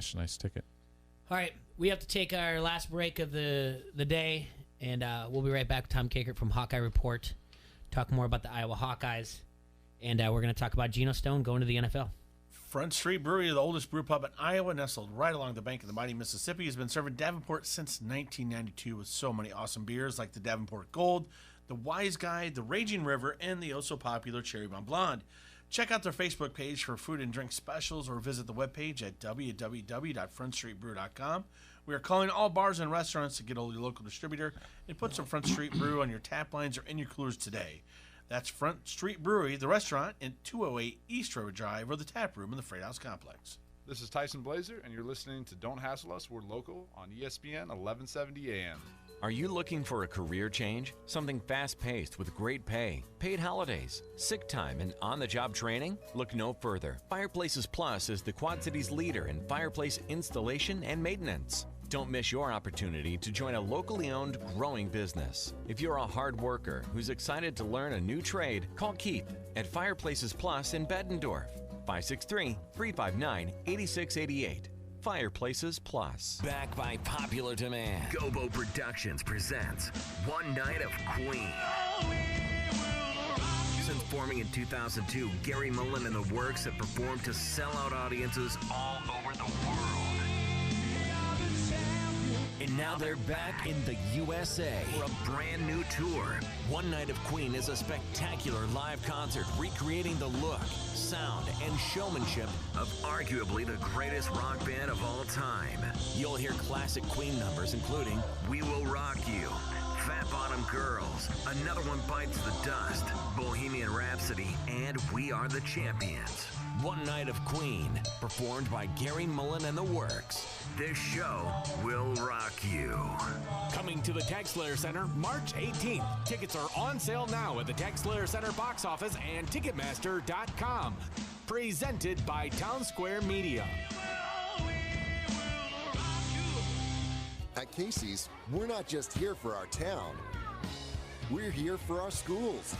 cash a nice ticket. All right, we have to take our last break of the day, and we'll be right back with Tom Kakert from Hawkeye Report, talk more about the Iowa Hawkeyes, and we're going to talk about Geno Stone going to the NFL. Front Street Brewery, the oldest brew pub in Iowa, nestled right along the bank of the mighty Mississippi, has been serving Davenport since 1992 with so many awesome beers like the Davenport Gold, the Wise Guy, the Raging River, and the oh-so-popular Cherry Bomb Blonde. Check out their Facebook page for food and drink specials or visit the webpage at www.frontstreetbrew.com. We are calling all bars and restaurants to get a local distributor and put some Front Street Brew on your tap lines or in your coolers today. That's Front Street Brewery, the restaurant in 208 East River Drive, or the tap room in the Freight House Complex. This is Tyson Blazer, and you're listening to Don't Hassle Us, We're Local on ESPN 1170 AM. Are you looking for a career change? Something fast-paced with great pay, paid holidays, sick time, and on-the-job training? Look no further. Fireplaces Plus is the Quad Cities leader in fireplace installation and maintenance. Don't miss your opportunity to join a locally owned, growing business. If you're a hard worker who's excited to learn a new trade, call Keith at Fireplaces Plus in Bettendorf, 563-359-8688. Fireplaces Plus. Back by popular demand, Gobo Productions presents One Night of Queen. Since forming in 2002, Gary Mullen and the Works have performed to sell-out audiences all over the world. And now they're back in the USA for a brand new tour. One Night of Queen is a spectacular live concert recreating the look, sound, and showmanship of arguably the greatest rock band of all time. You'll hear classic Queen numbers including We Will Rock You, Fat Bottom Girls, Another One Bites the Dust, Bohemian Rhapsody, and We Are the Champions. One Night of Queen, performed by Gary Mullen and the Works. This show will rock you. Coming to the TaxSlayer Center March 18th. Tickets are on sale now at the TaxSlayer Center box office and Ticketmaster.com. Presented by Town Square Media. At Casey's, we're not just here for our town. We're here for our schools.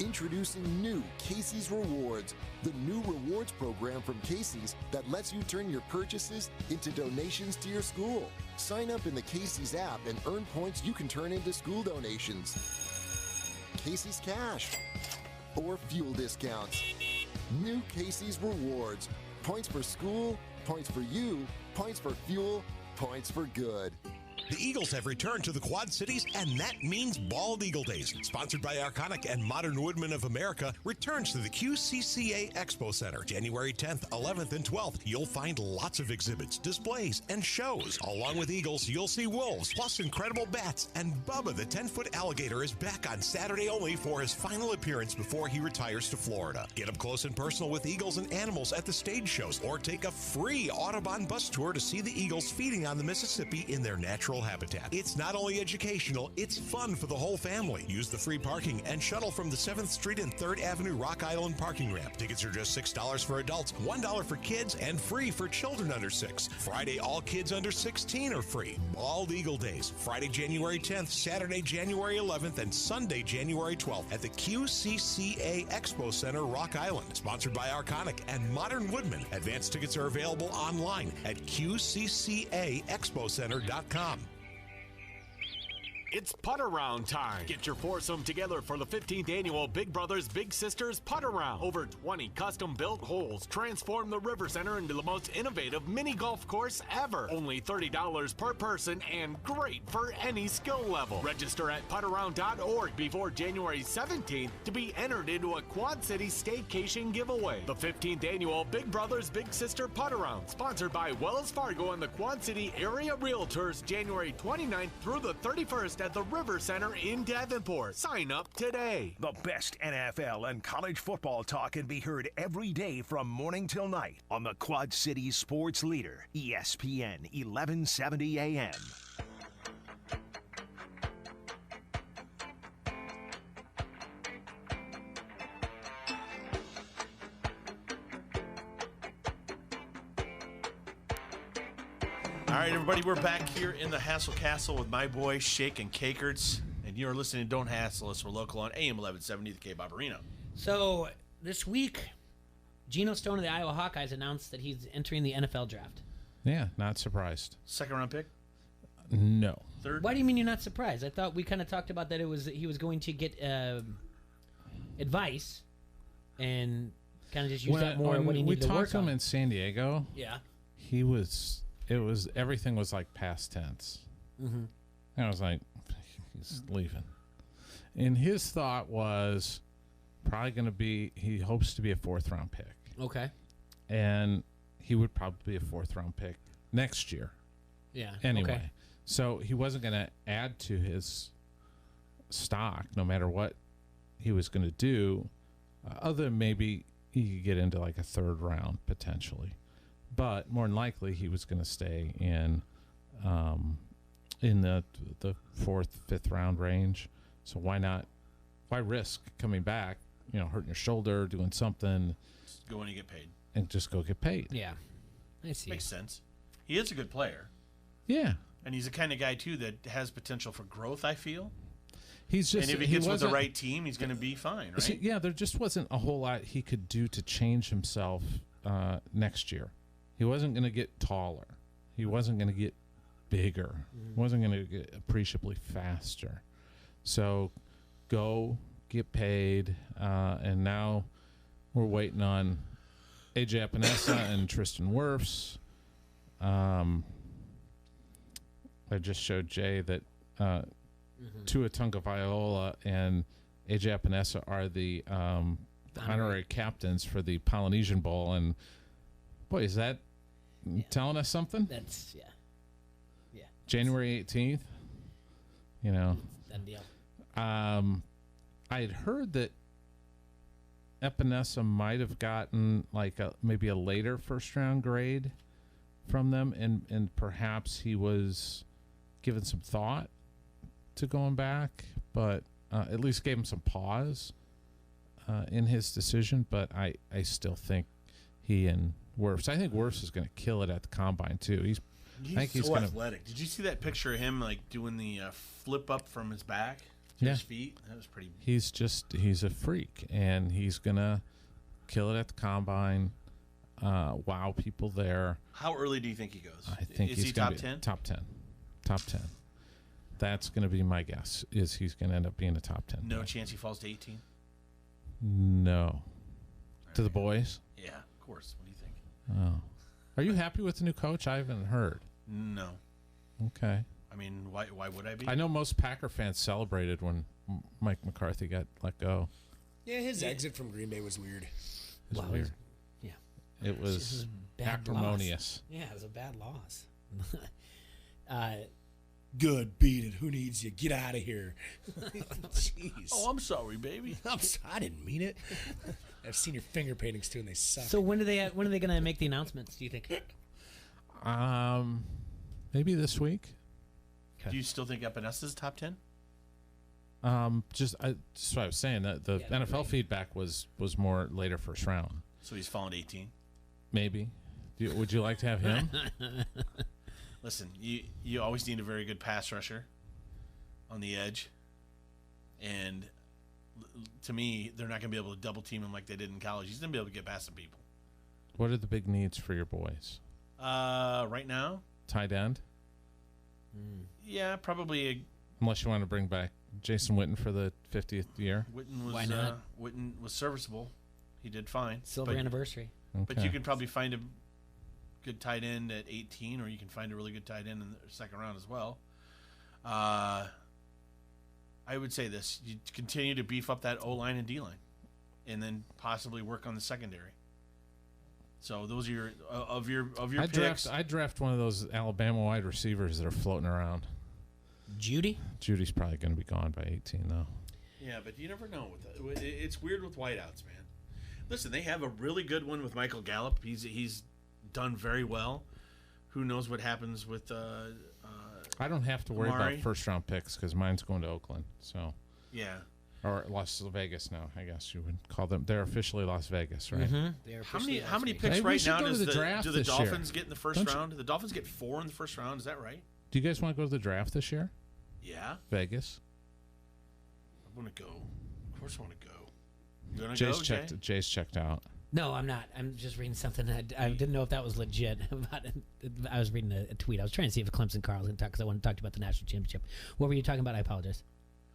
Introducing new Casey's Rewards, the new rewards program from Casey's that lets you turn your purchases into donations to your school. Sign up in the Casey's app and earn points you can turn into school donations, Casey's Cash, or fuel discounts. New Casey's Rewards. Points for school, points for you, points for fuel, points for good. The Eagles have returned to the Quad Cities, and that means Bald Eagle Days. Sponsored by Arconic and Modern Woodmen of America, returns to the QCCA Expo Center January 10th, 11th, and 12th. You'll find lots of exhibits, displays, and shows. Along with eagles, you'll see wolves, plus incredible bats. And Bubba, the 10-foot alligator, is back on Saturday only for his final appearance before he retires to Florida. Get up close and personal with eagles and animals at the stage shows, or take a free Audubon bus tour to see the eagles feeding on the Mississippi in their natural habitat. It's not only educational, it's fun for the whole family. Use the free parking and shuttle from the 7th Street and 3rd Avenue Rock Island parking ramp. Tickets are just $6 for adults, $1 for kids, and free for children under 6. Friday, all kids under 16 are free. Bald Eagle Days, Friday, January 10th, Saturday, January 11th, and Sunday, January 12th at the QCCA Expo Center, Rock Island. Sponsored by Arconic and Modern Woodmen. Advance tickets are available online at QCCAExpoCenter.com. It's putter round time. Get your foursome together for the 15th annual Big Brothers Big Sisters Putter Round. Over 20 custom-built holes transform the River Center into the most innovative mini golf course ever. Only $30 per person and great for any skill level. Register at puttaround.org before January 17th to be entered into a Quad City staycation giveaway. The 15th annual Big Brothers Big Sister Putter Round, sponsored by Wells Fargo and the Quad City Area Realtors, January 29th through the 31st at the River Center in Davenport. Sign up today. The best NFL and college football talk can be heard every day from morning till night on the Quad Cities sports leader, ESPN 1170 AM. All right, everybody, we're back here in the Hassle Castle with my boy Shake and Cakerts, and you're listening to Don't Hassle Us. We're local on AM 1170, the K-Bob Arena. So this week, Geno Stone of the Iowa Hawkeyes announced that he's entering the NFL draft. Yeah, not surprised. Second round pick? No. Third? Why do you mean you're not surprised? I thought we kind of talked about that he was going to get advice and kind of just use that more when he needed to work on. We talked to him in San Diego. Yeah. Everything was like past tense. Mm-hmm. And I was like, he's leaving. And his thought was probably going to be, he hopes to be a 4th round pick. Okay. And he would probably be a 4th round pick next year. Yeah. Anyway. Okay. So he wasn't going to add to his stock no matter what he was going to do, other than maybe he could get into like a 3rd round potentially. But more than likely he was going to stay in the 4th, 5th round range. So why risk coming back, hurting your shoulder, doing something. Just go when you get paid. And just go get paid. Yeah. I see. Makes sense. He is a good player. Yeah. And he's the kind of guy, too, that has potential for growth, I feel. And if he gets with the right team, he's going to be fine, right? See, yeah, there just wasn't a whole lot he could do to change himself next year. He wasn't going to get taller. He wasn't going to get bigger. He wasn't going to get appreciably faster. So go get paid, and now we're waiting on AJ Epinesa and Tristan Wirfs. I just showed Jay that Tua Tagovailoa and AJ Epinesa are the honorary captains for the Polynesian Bowl, and boy, is that telling us something? That's January 18th. Done deal. I had heard that Epinesa might have gotten like maybe a later 1st round grade from them, and perhaps he was given some thought to going back, but at least gave him some pause in his decision. But I still think he and Wirfs. I think Wirfs is going to kill it at the combine too. He's so athletic. Did you see that picture of him like doing the flip up from his back to his feet? That was pretty. He's a freak, and he's gonna kill it at the combine. Wow people there. How early do you think he goes? I think he's top 10? Top 10. Top 10. That's going to be my guess, is he's going to end up being a top 10. No chance he falls to 18? No. To the boys? Yeah, of course. What do you think? Oh. Are you happy with the new coach? I haven't heard. No. Okay. I mean, why would I be? I know most Packer fans celebrated when Mike McCarthy got let go. Yeah, his exit from Green Bay was weird. It was weird. Yeah. It was acrimonious. Yeah, it was a bad loss. Good, beat it. Who needs you? Get out of here. Jeez. Oh, I'm sorry, baby. I didn't mean it. I've seen your finger paintings too, and they suck. So when are they going to make the announcements? Do you think? Maybe this week. Okay. Do you still think Epinesa is top 10? Just what I was saying. That the NFL feedback was more later 1st round. So he's fallen to 18. Maybe. Would you like to have him? Listen, you always need a very good pass rusher on the edge, and to me, they're not going to be able to double team him like they did in college. He's going to be able to get past some people. What are the big needs for your boys? Right now, tight end. Yeah, probably. Unless you want to bring back Jason Witten for the 50th year. Why not? Witten was serviceable. He did fine. Silver anniversary. Okay. But you can probably find a good tight end at 18, or you can find a really good tight end in the 2nd round as well. I would say this: you continue to beef up that O-line and D-line, and then possibly work on the secondary. So those are your picks. I draft one of those Alabama wide receivers that are floating around. Judy's probably going to be gone by 18 though. Yeah, but you never know. It's weird with wideouts, man. Listen, they have a really good one with Michael Gallup. He's done very well. Who knows what happens with I don't have to worry Amari. about 1st round picks because mine's going to Oakland. So yeah, or Las Vegas now. I guess you would call them. They're officially Las Vegas, right? Mm-hmm. How many picks right now do the Dolphins year. get in the 1st round? The Dolphins get 4 in the 1st round. Is that right? Do you guys want to go to the draft this year? Yeah, Vegas. I want to go. Of course, I want to go. You want to Jay's go, checked. Jay? Jay's checked out. No, I'm not. I'm just reading something. I didn't know if that was legit. I was reading a tweet. I was trying to see if Clemson Carl was going to talk because I wanted to talk about the national championship. What were you talking about? I apologize.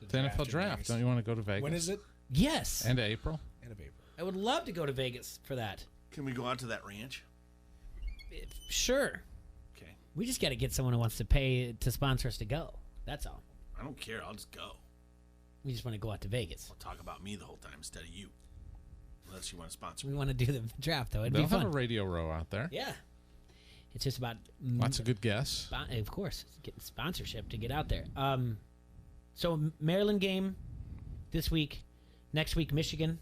The NFL draft. Don't you want to go to Vegas? When is it? Yes. End of April. End of April. I would love to go to Vegas for that. Can we go out to that ranch? Sure. Okay. We just got to get someone who wants to pay to sponsor us to go. That's all. I don't care. I'll just go. We just want to go out to Vegas. I'll talk about me the whole time instead of you. Unless you want to sponsor We me. want to do the draft, though. It'd They'll be fun. have a radio row out there. Yeah. It's just about... Lots of good guests. Of course. Getting sponsorship to get out there. So, Maryland game this week. Next week, Michigan,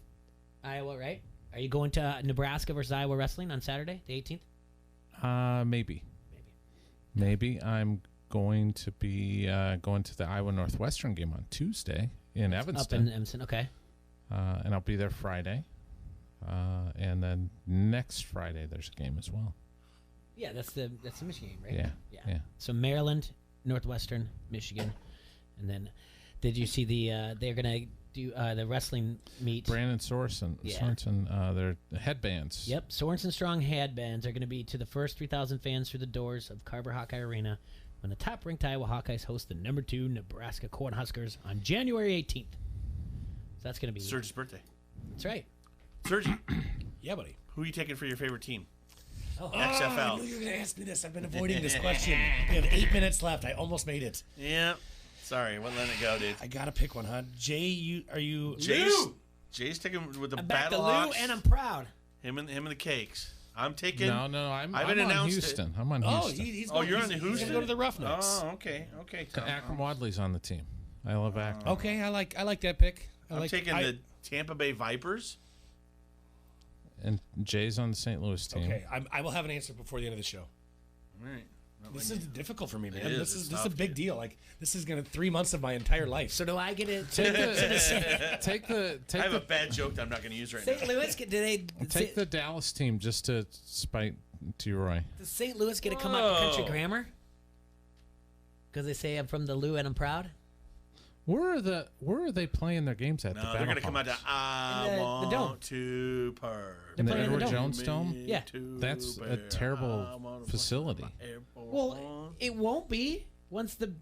Iowa, right? Are you going to Nebraska versus Iowa wrestling on Saturday, the 18th? Maybe. I'm going to be going to the Iowa Northwestern game on Tuesday in Evanston. Up in Evanston, okay. And I'll be there Friday. And then next Friday there's a game as well. Yeah, that's the Michigan game, right? Yeah. So Maryland, Northwestern, Michigan, and then did you see they're gonna do the wrestling meet? Brandon Sorensen, their headbands. Yep, Sorensen Strong headbands are gonna be to the first 3,000 fans through the doors of Carver Hawkeye Arena when the top-ranked Iowa Hawkeyes host the number 2 Nebraska Cornhuskers on January 18th. So that's gonna be Serge's birthday. That's right. Serge. Yeah, buddy. Who are you taking for your favorite team? Oh, XFL. I knew you were going to ask me this. I've been avoiding this question. We have 8 minutes left. I almost made it. Yeah. Sorry, we'll let it go, dude. I got to pick one, huh? Jay, are you... Jay's taking with the I'm back to Battle Lou, Hawks. and I'm proud. Him and the Cakes. I'm taking... No, I'm on Houston. I'm on Houston. You're on the Houston? He's going to go to the Roughnecks. Oh, okay. Akram Wadley's on the team. I love Akram. Okay, I like that pick. I'm taking the Tampa Bay Vipers. And Jay's on the St. Louis team. Okay, I will have an answer before the end of the show. All right. This is difficult for me, man. It is. This It's is a tough, big deal. Like this is gonna 3 months of my entire life. So do I get it? Take the. I have a bad joke that I'm not going to use right St. now. Louis, do they Take the Dallas team just to spite to Roy. Does St. Louis get to come out to country grammar? Because they say I'm from the Lou and I'm proud. Where are they playing their games at? No, the they're going to come out to I the dome. want to purr. in the playing in the Edward dome. Jones Dome. Yeah. That's a terrible facility. Well, it won't be. Once the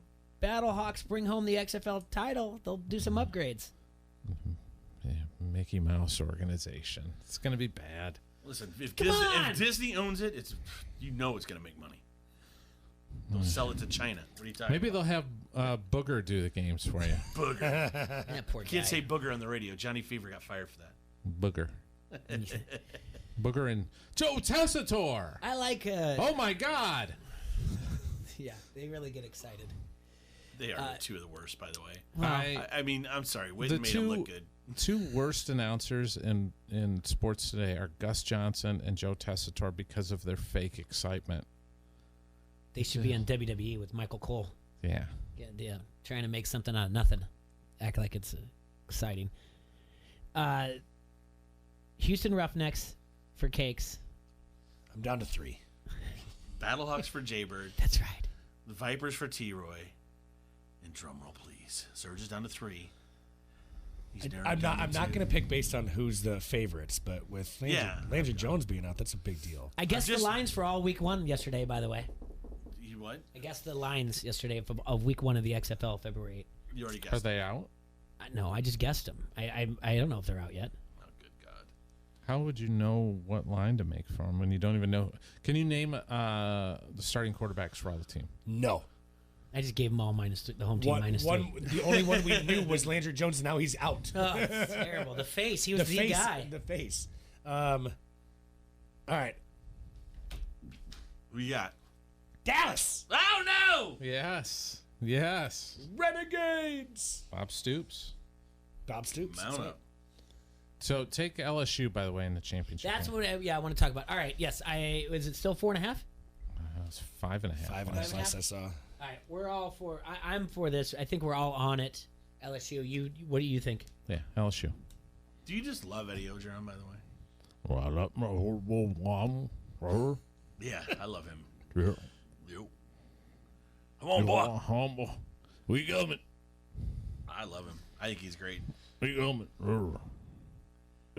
Battlehawks bring home the XFL title, they'll do some upgrades. Yeah, Mickey Mouse organization. It's going to be bad. Listen, if on! Disney owns it, it's it's going to make money. They'll sell it to China. What are you talking Maybe about? they'll have Booger do the games for you. Booger. That poor guy. Can't say Booger on the radio. Johnny Fever got fired for that. Booger. Booger and Joe Tessitore. I like. Oh my God. Yeah, they really get excited. They are two of the worst, by the way. Well, I mean, I'm sorry. Witten made them look good. Two worst announcers in sports today are Gus Johnson and Joe Tessitore because of their fake excitement. They should be on WWE with Michael Cole. Yeah. Yeah, trying to make something out of nothing. Act like it's exciting. Houston Roughnecks for Cakes. I'm down to 3. Battlehawks for Jaybird. That's right. The Vipers for T-Roy. And drumroll, please. Surge is down to 3. I'm not going to pick based on who's the favorites, but with Landry Jones being out, that's a big deal. I guess the lines for all week 1 yesterday, by the way. You what? I guess the lines yesterday of week 1 of the XFL, February 8th. You already guessed. Are they out? No, I just guessed them. I don't know if they're out yet. Oh, good God. How would you know what line to make for them when you don't even know? Can you name the starting quarterbacks for all the team? No. I just gave them all the home team minus 3. The only one we knew was Landry Jones, and now he's out. Oh, it's terrible. The face. He was the guy. The face. All right. Who you got? Dallas. Oh, no! Yes. Renegades. Bob Stoops. Mount up. So take LSU, by the way, in the championship. That's game. what I want to talk about. All right. Yes. Is it still 4.5? It's 5.5. 5.5 last I saw. All right, we're all for. I'm for this. I think we're all on it. LSU. What do you think? Yeah, LSU. Do you just love Eddie Ogeron, by the way? Yeah, I love him. Yeah. Yo. Come on, boy. We coming. I love him. I think he's great. We coming.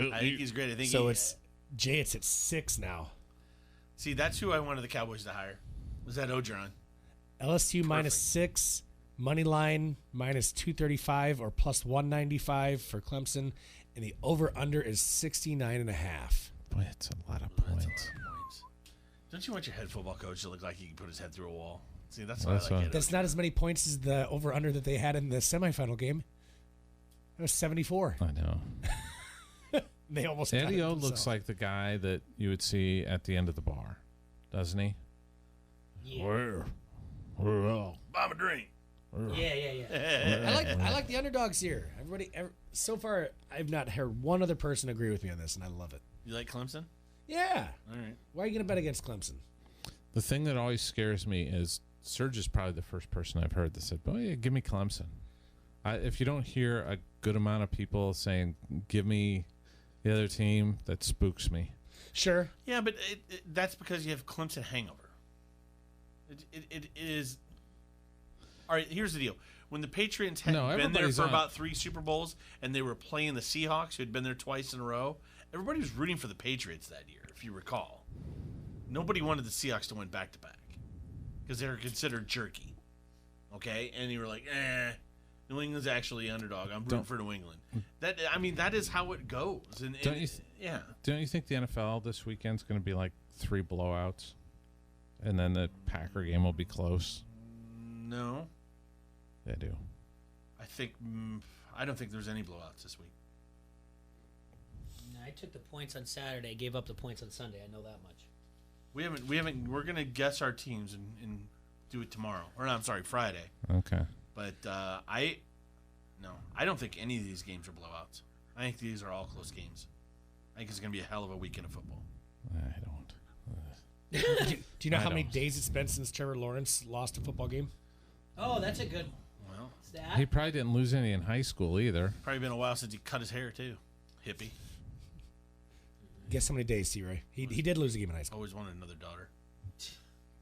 I think he's great. I think So it's Jay, it's at 6 now. See, that's who I wanted the Cowboys to hire. Was that Ogeron? LSU minus 6, money line minus 235 or plus 195 for Clemson, and the over/under is 69.5. Boy, it's a lot of points. Don't you want your head football coach to look like he can put his head through a wall? See, that's what I like. That's not as many points as the over/under that they had in the semifinal game. It was 74. I know. They almost Eddie O looks like the guy that you would see at the end of the bar, doesn't he? Yeah. Where? Buy a drink. Yeah. I like the underdogs here. So far, I've not heard one other person agree with me on this, and I love it. You like Clemson? Yeah. All right. Why are you going to bet against Clemson? The thing that always scares me is Serge is probably the first person I've heard that said, "Boy, yeah, give me Clemson." If you don't hear a good amount of people saying, "Give me the other team," that spooks me. Sure. Yeah, but that's because you have Clemson hangover. It is. All right, here's the deal. When the Patriots had been there for about 3 Super Bowls and they were playing the Seahawks, who had been there twice in a row, everybody was rooting for the Patriots that year, if you recall. Nobody wanted the Seahawks to win back-to-back because they were considered jerky. Okay? And you were like, New England's actually underdog. I'm rooting for New England. That is how it goes. And don't you think the NFL this weekend's going to be like 3 blowouts, and then the Packer game will be close? No, they do. I don't think there's any blowouts this week. No, I took the points on Saturday, gave up the points on Sunday. I know that much. We haven't. We're gonna guess our teams and do it tomorrow. Or no, I'm sorry, Friday. Okay. But I don't think any of these games are blowouts. I think these are all close games. I think it's going to be a hell of a weekend of football. I don't. Do you know how many days it's been since Trevor Lawrence lost a football game? Oh, that's a good stat. He probably didn't lose any in high school either. Probably been a while since he cut his hair too. Hippie. Guess how many days, T-Ray? He did lose a game in high school. Always wanted another daughter.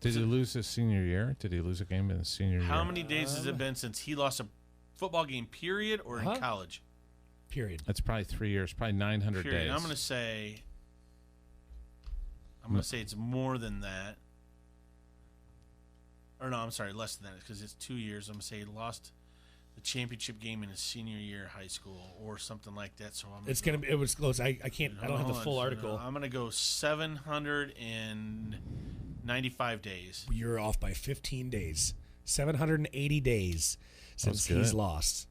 Did he lose his senior year? Did he lose a game in his senior year? How many days has it been since he lost a football game, period, or in college? Period. That's probably 3 years, probably 900 period. days. I'm going to say it's more than that. Or no, I'm sorry, less than that, because it's 2 years. I'm going to say he lost the championship game in his senior year of high school or something like that. So it was close. I can't. I don't have the full article. I'm going to go 795 days. You're off by 15 days. 780 days since he's lost.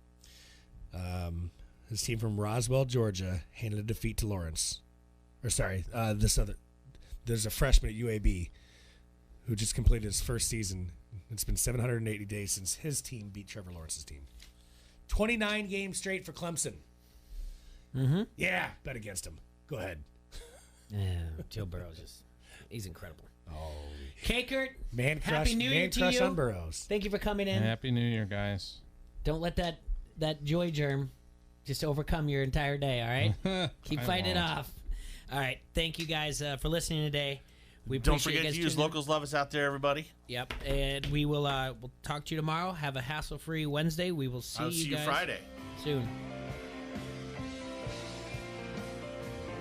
His team from Roswell, Georgia, handed a defeat to Lawrence. There's a freshman at UAB who just completed his first season. It's been 780 days since his team beat Trevor Lawrence's team. 29 games straight for Clemson. Mm-hmm. Yeah, bet against him. Go ahead. Yeah, Joe Burrow's he's incredible. Oh, Kakert, man crush, Happy New Year to you. On Burrows. Thank you for coming in. Happy New Year, guys. Don't let that joy germ just overcome your entire day, all right? Keep fighting it off. All right. Thank you guys for listening today. We don't forget to use Locals Love Us out there, everybody. Yep. And we will we'll talk to you tomorrow. Have a hassle-free Wednesday. We will see you guys Friday soon.